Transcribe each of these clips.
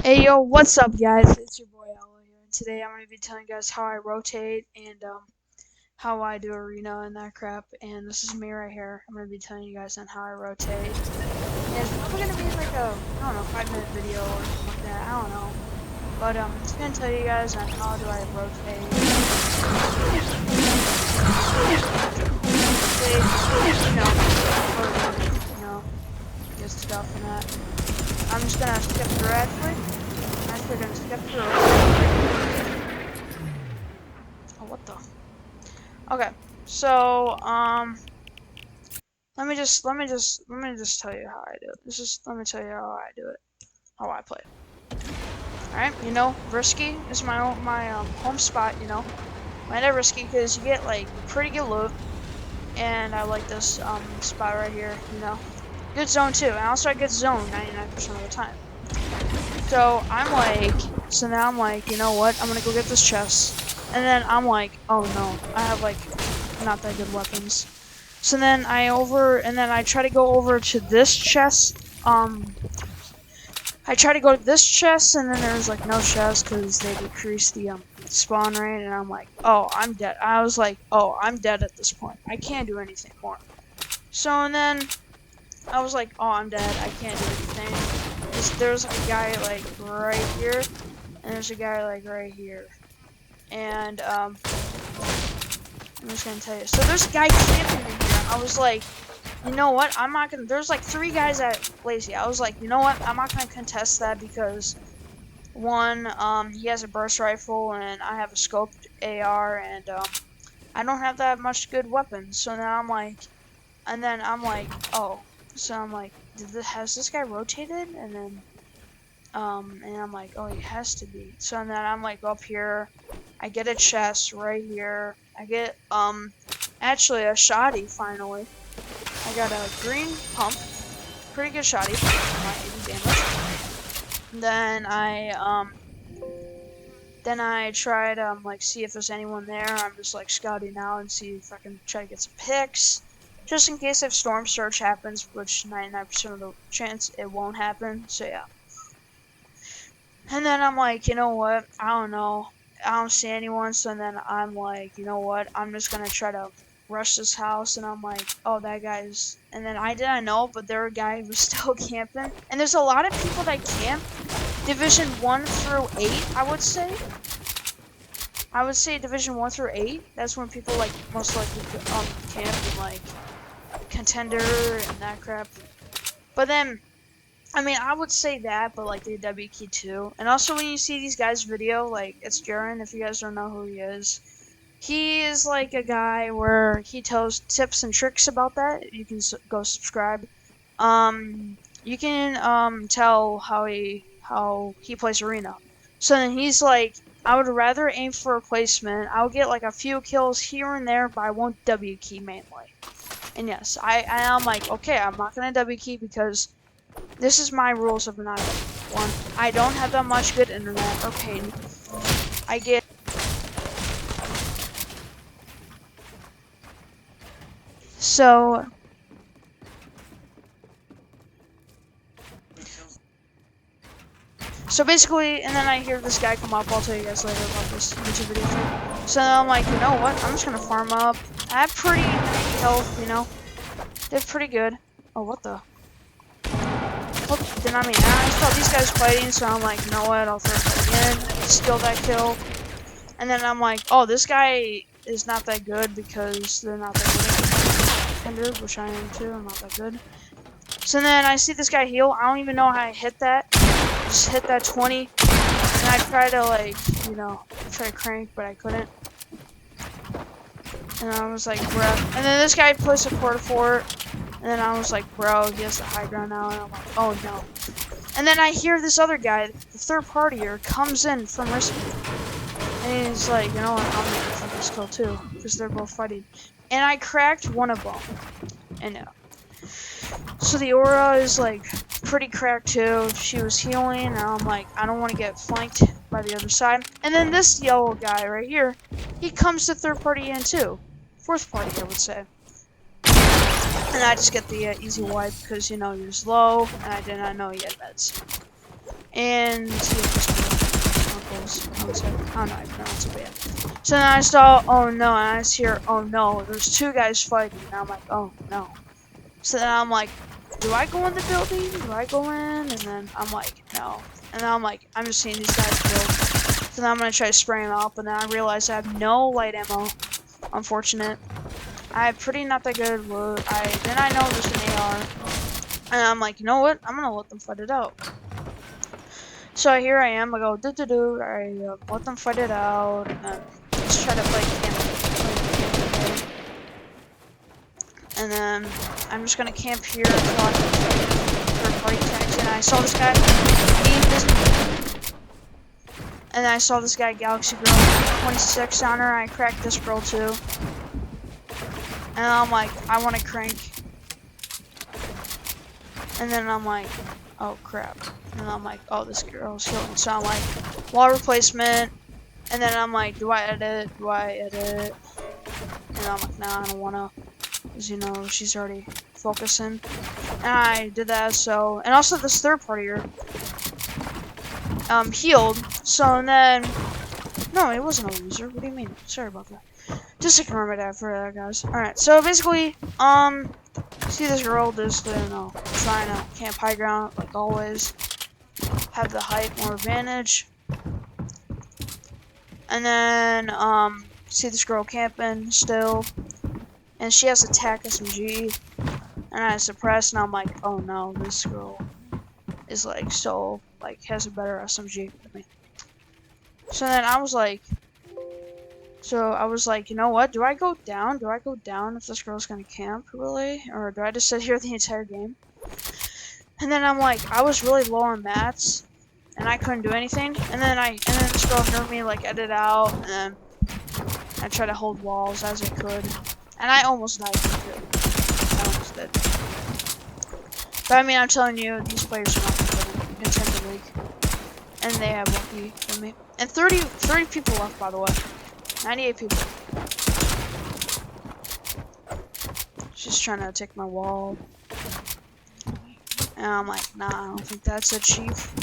Hey yo, what's up guys? It's your boy Aloe here, and today I'm going to be telling you guys how I rotate and how I do arena and that crap. And this is me right here. I'm going to be telling you guys on how I rotate. And it's probably going to be like a, I don't know, 5-minute video or something like that. I don't know. But I'm just going to tell you guys on how do I rotate. Get stuff and that. I'm just going to skip through actually. We're gonna skip through. Oh, what the? Okay, so let me just tell you how I do it. Let me tell you how I do it, how I play. All right, Risky is my home spot. Land at Risky because you get like pretty good loot, and I like this spot right here. Good zone too, and also a good zone 99% of the time. So now I'm like, you know what? I'm gonna go get this chest, and then I'm like, oh no, I have like not that good weapons. So then I try to go over to this chest. I try to go to this chest, and then there's like no chest because they decreased the spawn rate, and I'm like, oh, I'm dead. I was like, oh, I'm dead at this point. I can't do anything more. So and then I was like, oh, I'm dead. I can't do anything. There's a guy like right here, and there's a guy like right here, and I'm just gonna tell you. So there's a guy camping in here. I was like, you know what? I'm not gonna. There's like 3 guys at Lazy. I was like, you know what? I'm not gonna contest that because one, he has a burst rifle and I have a scoped AR, and I don't have that much good weapons. So now I'm like, oh. So I'm like, has this guy rotated? And then, and I'm like, oh, he has to be. So then I'm like up here, I get a chest right here. I get, actually a shoddy finally. I got a green pump, pretty good shoddy, 80 damage. Then I try to like see if there's anyone there. I'm just like scouting out and see if I can try to get some picks. Just in case if storm surge happens, which 99% of the chance it won't happen, so yeah. And then I'm like, you know what, I don't know, I don't see anyone, so then I'm like, you know what, I'm just gonna try to rush this house, and I'm like, oh, that guy's, and then I didn't know, but there were a guy who was still camping, and there's a lot of people that camp Division 1 through 8, I would say Division 1 through 8, that's when people like most likely camp and like Contender and that crap. But then, I mean, I would say that, but like the W key too. And also when you see these guys' video, like it's Jaren, if you guys don't know who he is like a guy where he tells tips and tricks about that. You can go subscribe. You can tell how he plays arena. So then he's like, I would rather aim for a placement. I'll get like a few kills here and there, but I won't W key mainly. And yes, I'm like, okay, I'm not gonna W key because this is my rules of not one. I don't have that much good internet or ping. I get so basically, and then I hear this guy come up. I'll tell you guys later about this YouTube video. So I'm like, you know what? I'm just gonna farm up. I have pretty health, They're pretty good. Oh, what the? Then I saw these guys fighting, so I'm like, you know what? I'll throw it again, steal that kill. And then I'm like, oh, this guy is not that good because they're not that good. Which I am too. I'm not that good. So then I see this guy heal. I don't even know how I hit that. Just hit that 20, and I try to try to crank, but I couldn't. And I was like, bro. And then this guy placed a porta fort, and then I was like, bro, he has the high ground now, and I'm like, oh no. And then I hear this other guy, the third partier, comes in from Risky, and he's like, you know what, I'm gonna get this kill too, because they're both fighting. And I cracked one of them, and yeah. So the aura is like pretty cracked too. She was healing, and I'm like, I don't want to get flanked by the other side. And then this yellow guy right here, he comes to third party in too. Fourth party, I would say. And I just get the easy wipe because, he was low, and I did not know he had meds. and see if this uncle's. I was like, I don't know how to pronounce it, but yeah. So then I saw, oh no, and I hear, oh no, there's two guys fighting, and I'm like, oh no. So then I'm like, do I go in the building? Do I go in? And then I'm like, no. And then I'm like, I'm just seeing these guys build. So then I'm gonna try to spray them up, and then I realize I have no light ammo. Unfortunate. I have pretty not that good loot. Then I know there's an AR, and I'm like, you know what? I'm gonna let them fight it out. So here I am. I go do do do. I let them fight it out, and then just try to play camp. And then I'm just gonna camp here until I can third-party tags. And I saw this guy. And I saw this guy, Galaxy Girl, 26 on her. I cracked this girl too. And I'm like, I want to crank. And then I'm like, oh crap. And I'm like, oh, this girl's healing. So I'm like, wall replacement. And then I'm like, do I edit? Do I edit? And I'm like, nah, I don't wanna. Because, you know, she's already focusing. And I did that, so. And also, this third partier healed. So, and then. No, it wasn't a loser. What do you mean? Sorry about that. Just ignore my dad for that, guys. Alright, so basically, see this girl just, you know, trying to camp high ground, like always. Have the height more advantage. And then, see this girl camping still. And she has attack SMG. And I suppress, and I'm like, oh no, this girl is like so, like, has a better SMG than me. So then I was like, you know what? Do I go down? Do I go down if this girl's gonna camp, really? Or do I just sit here the entire game? And then I'm like, I was really low on mats, and I couldn't do anything. And then this girl heard me like edit out, and then I tried to hold walls as I could, and I almost died. I almost did. But I mean, I'm telling you, these players are not good in Contender League, and they have lucky for me. And 30 people left, by the way. 98 people. She's trying to take my wall. And I'm like, nah, I don't think that's it, Chief.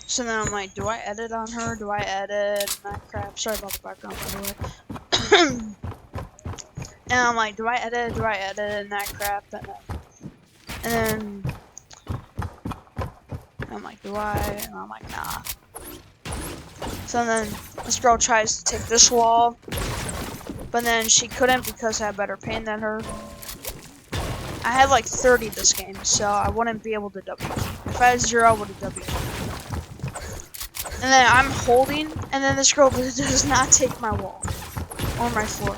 So then I'm like, do I edit on her? Do I edit? Nah, crap. Sorry about the background, by the way. And I'm like, do I edit? Do I edit? And that crap. And then I'm like, do I? And I'm like, nah. So then this girl tries to take this wall, but then she couldn't because I had better pain than her. I had like 30 this game, so I wouldn't be able to W. If I had 0, I would have W. And then I'm holding, and then this girl does not take my wall or my floor.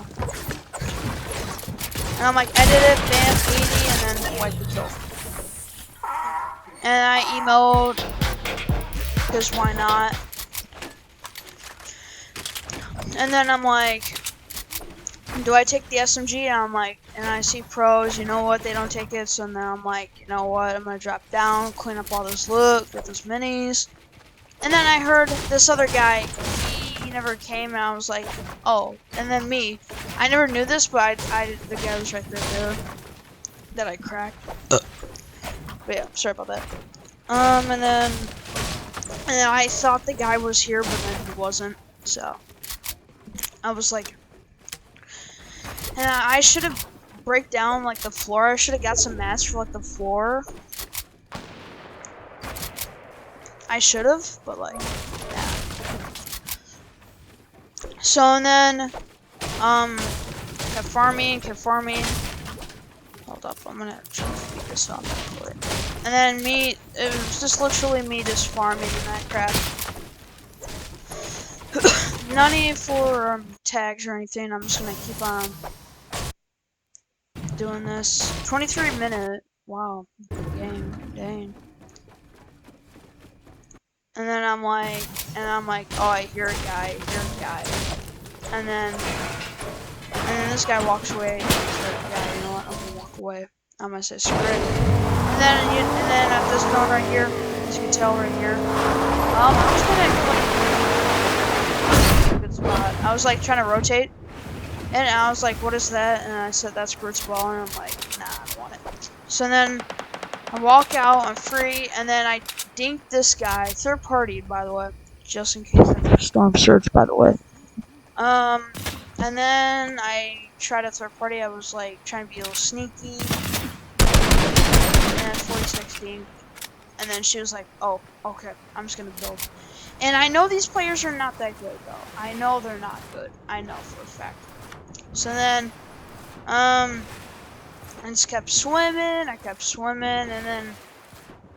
And I'm like, edit it, bam, 80, and then wipe the kill. And I emote, because why not? And then I'm like, do I take the SMG? And I'm like, and I see pros, you know what, they don't take it. So now I'm like, you know what, I'm gonna drop down, clean up all this loot, get those minis. And then I heard this other guy, he never came, and I was like, oh. And then me, I never knew this, but the guy was right there that I cracked. But yeah, sorry about that. And then I thought the guy was here, but then he wasn't. So I was like, and I should have break down like the floor. I should have got some mats for like the floor. I should have, but like, yeah. So and then, kept farming. Hold up, I'm gonna try to speed this up. And then it was just literally me just farming in that crap. Not any for tags or anything. I'm just gonna keep on doing this. 23 minute. Wow, good game, dang. And then I'm like, oh, I hear a guy, And then this guy walks away. Yeah, you know what? I'm gonna walk away. I'm gonna say screw it. And then at this zone right here, as you can tell right here, I'm just gonna good spot. I was like trying to rotate, And I was like, what is that? And I said, that's Groot's ball. And I'm like, nah, I don't want it. So then I walk out, I'm free, and then I dink this guy, third party, by the way, just in case I do storm search, by the way. And then I tried a third party. I was like trying to be a little sneaky, and then 46 dink. And then she was like, oh, okay, I'm just gonna build. And I know these players are not that good, though. I know they're not good. I know for a fact. So then, I just kept swimming. I kept swimming, and then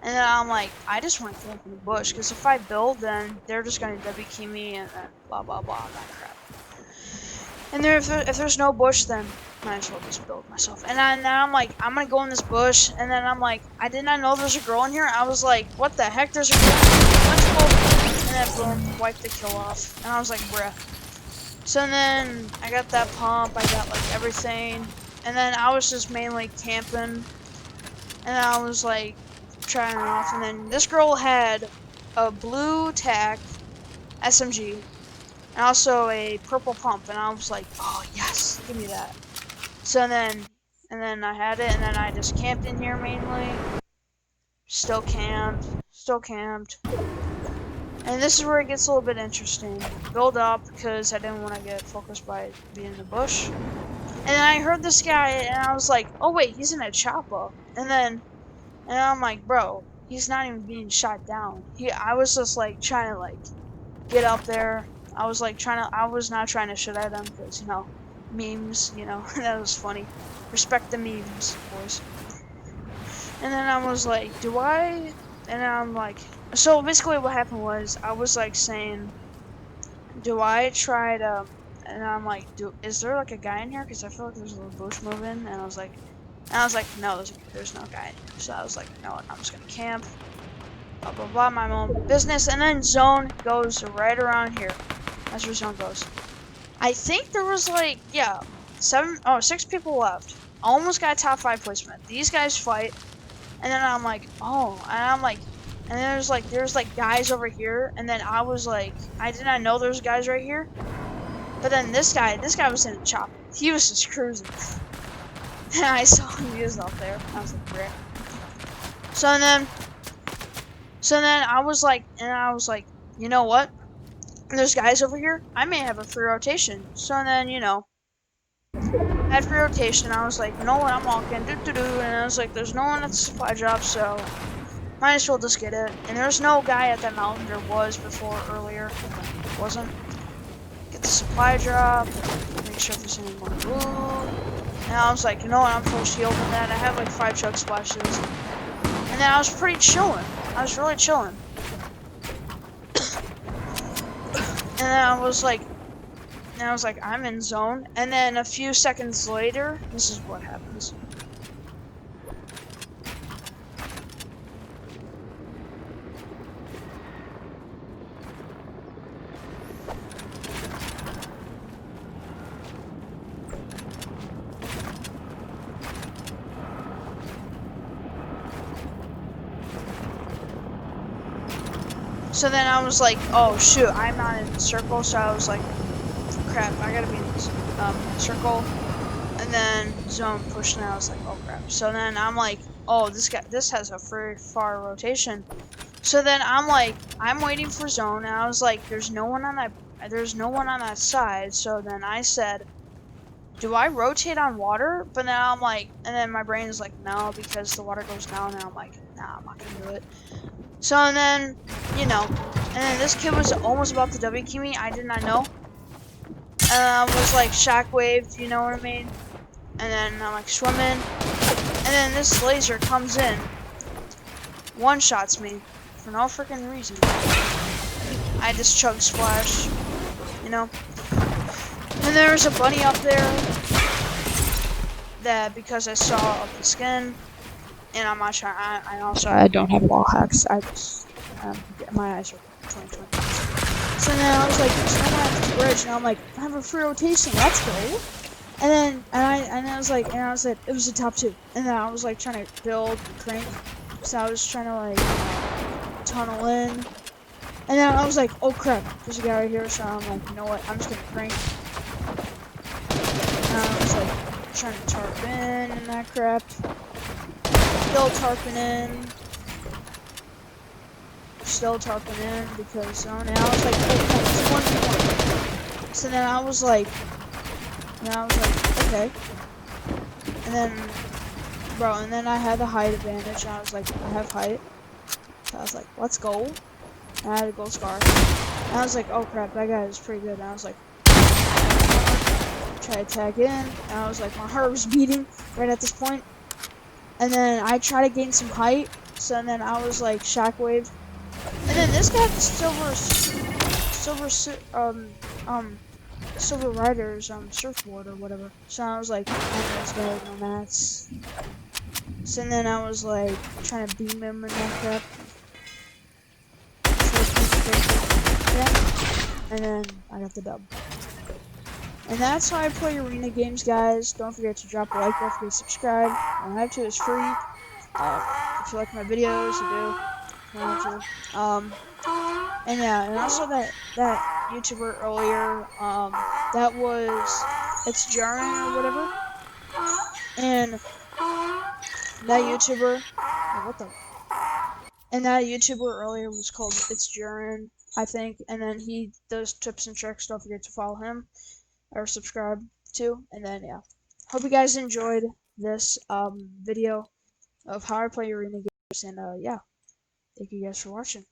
I'm like, I just want to camp in the bush, because if I build, then they're just going to W key me, and then blah, blah, blah, that crap. And there, if there's no bush, then might as well just build myself. And then I'm like, I'm going to go in this bush, and then I'm like, I did not know there's a girl in here. I was like, what the heck, there's a girl in here. Let's go. And then boom, wipe the kill off. And I was like, bruh. So then I got that pump, I got like everything. And then I was just mainly camping. And I was like, trying it off, and then this girl had a blue tac SMG and also a purple pump, and I was like, oh yes, give me that. So then I had it, and then I just camped in here mainly, still camped, and this is where it gets a little bit interesting. Build up, because I didn't want to get focused by being in the bush, and then I heard this guy, and I was like, oh wait, he's in a chopper, and I'm like, bro, he's not even being shot down. I was just like trying to like get up there. I was not trying to shoot at him, because, you know, memes, you know, that was funny. Respect the memes, boys. And then I was like, and then I'm like, so basically what happened was, I was like saying, do I try to, and I'm like, is there like a guy in here? Because I feel like there's a little bush moving, and I was like, no, there's no guy in here. So I was like, you know what, I'm just gonna camp, blah blah blah, my own business. And then zone goes right around here. That's where zone goes. I think there was like, yeah, 6 people left. Almost got top 5 placement. These guys fight, and then I'm like, oh, and there's like guys over here, and then I was like, I did not know there's guys right here. But then this guy was in a chopper. He was just cruising. And I saw him, he was up there. I was like, great. So then I was like, you know what? There's guys over here. I may have a free rotation. So then, you know, I had free rotation. I was like, you know what? I'm walking, and I was like, there's no one at the supply drop, so might as well just get it. And there's no guy at that mountain. There was before earlier. Wasn't. Get the supply drop. Make sure there's any more loot. And I was like, you know what? I'm full shield in that. I have like 5 chug splashes. And then I was pretty chilling. I was really chilling. And then I was like, I'm in zone. And then a few seconds later, this is what happens. So then I was like, oh shoot, I'm not in the circle, so I was like, crap, I gotta be in this circle. And then zone pushed, and I was like, oh crap. So then I'm like, oh, this has a very far rotation. So then I'm like, I'm waiting for zone, and I was like, there's no one on that side. So then I said, do I rotate on water? But then I'm like, and then my brain is like, no, because the water goes down, and I'm like, nah, I'm not gonna do it. So, and then, you know, and then this kid was almost about to W key me. I did not know. Was like shockwaved, you know what I mean? And then I'm like swimming. And then this laser comes in. One-shots me. For no freaking reason. I just chug splash. You know? And there was a bunny up there. That because I saw up the skin. And I'm not trying. I don't have wall hacks. I just my eyes are 2020. So then I was like, there's no one at this bridge, and I'm like, I have a free rotation. That's great. And then I was like, it was the top 2. And then I was like trying to build crank. So I was trying to like tunnel in. And then I was like, oh crap, there's a guy right here. So I'm like, you know what? I'm just gonna crank. trying to tarp in and that crap. Still tarping in. Still tarping in because oh, now it's like 4 points, 1 point. So then I was like, okay. And then, bro, and then I had the height advantage. And I was like, I have height. So I was like, let's go. And I had a gold scar. And I was like, oh crap, that guy is pretty good. And I was like, try to tag in. And I was like, my heart was beating right at this point. And then I try to gain some height. So then I was like, shockwave. And then this guy had the silver rider's surfboard or whatever. So I was like, oh, this guy has no mats. So then I was like trying to beam him and that crap. And then I got the dub. And that's how I play arena games, guys. Don't forget to drop a like, don't forget to subscribe. You don't have to, it's free. If you like my videos, you do. You don't have to. And yeah, and also that YouTuber earlier, that was it's Jaren or whatever, and that YouTuber, oh, what the? And that YouTuber earlier was called It's Jaren, I think, and then he does tips and tricks. Don't forget to follow him or subscribe to, and then yeah, hope you guys enjoyed this video of how I play arena games, and yeah, thank you guys for watching.